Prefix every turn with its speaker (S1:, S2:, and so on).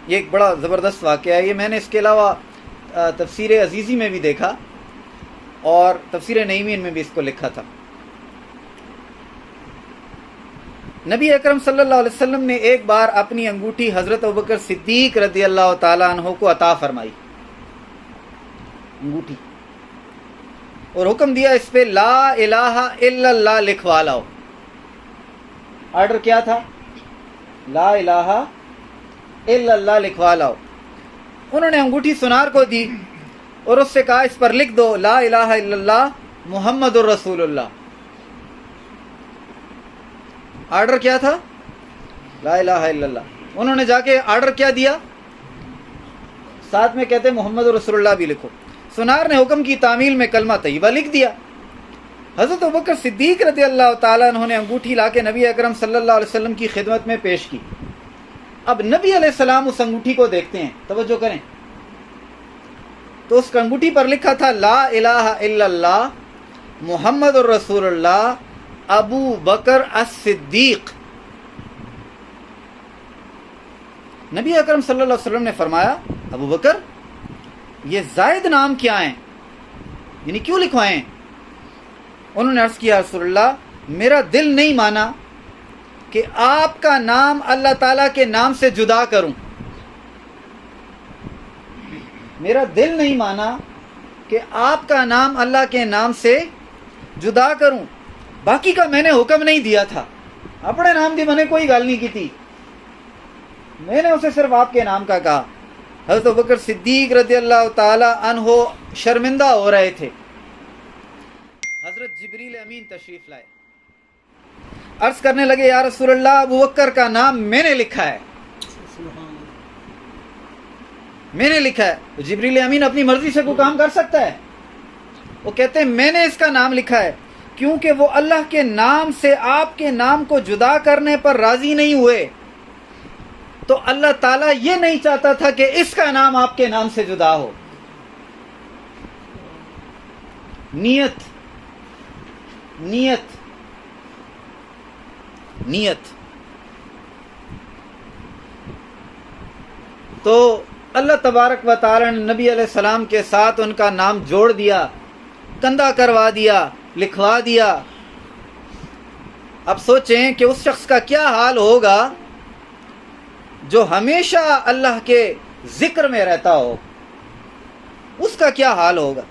S1: یہ ایک بڑا زبردست واقعہ ہے. یہ میں نے اس کے علاوہ تفسیر عزیزی میں بھی دیکھا اور تفسیر نعیمین میں بھی اس کو لکھا تھا. نبی اکرم صلی اللہ علیہ وسلم نے ایک بار اپنی انگوٹھی حضرت ابوبکر صدیق رضی اللہ تعالیٰ عنہ کو عطا فرمائی، انگوٹھی، اور حکم دیا اس پہ لا الہ الا اللہ لکھوا لاؤ. آرڈر کیا تھا؟ لا الہ الا اللہ لکھوا لاؤ. انہوں نے انگوٹھی سنار کو دی اور اس سے کہا اس پر لکھ دو لا الہ الا اللہ محمد الرسول اللہ. آرڈر کیا تھا؟ لا الہ الا اللہ. انہوں نے جا کے آرڈر کیا دیا؟ ساتھ میں کہتے محمد رسول اللہ بھی لکھو. سنار نے حکم کی تعمیل میں کلمہ طیبہ لکھ دیا. حضرت ابوبکر صدیق رضی اللہ تعالیٰ عنہ نے انگوٹھی لا کے نبی اکرم صلی اللہ علیہ وسلم کی خدمت میں پیش کی. اب نبی علیہ السلام اس انگوٹھی کو دیکھتے ہیں، توجہ کریں. تو اس انگوٹھی پر لکھا تھا لا الہ الا اللہ محمد الرسول اللہ ابو بکر الصدیق. نبی اکرم صلی اللہ علیہ وسلم نے فرمایا ابو بکر یہ زائد نام کیا ہیں، یعنی کیوں لکھوائے ہیں؟ انہوں نے عرض کیا رسول اللہ میرا دل نہیں مانا کہ آپ کا نام اللہ تعالیٰ کے نام سے جدا کروں. میرا دل نہیں مانا کہ آپ کا نام اللہ کے نام سے جدا کروں. باقی کا میں نے حکم نہیں دیا تھا، اپنے نام دی میں نے کوئی گل نہیں کی تھی، میں نے اسے صرف آپ کے نام کا کہا. حضرت ابوبکر صدیق رضی اللہ تعالی عنہ شرمندہ ہو رہے تھے. حضرت جبریل امین تشریف لائے، عرض کرنے لگے یا رسول اللہ ابوبکر کا نام میں نے لکھا ہے، میں نے لکھا ہے. جبریل امین اپنی مرضی سے کوئی کام کر سکتا ہے؟ وہ کہتے ہیں میں نے اس کا نام لکھا ہے کیونکہ وہ اللہ کے نام سے آپ کے نام کو جدا کرنے پر راضی نہیں ہوئے، تو اللہ تعالیٰ یہ نہیں چاہتا تھا کہ اس کا نام آپ کے نام سے جدا ہو. نیت نیت نیت. تو اللہ تبارک و تعالی نے نبی علیہ السلام کے ساتھ ان کا نام جوڑ دیا، کندھا کروا دیا، لکھوا دیا. اب سوچیں کہ اس شخص کا کیا حال ہوگا جو ہمیشہ اللہ کے ذکر میں رہتا ہو، اس کا کیا حال ہوگا.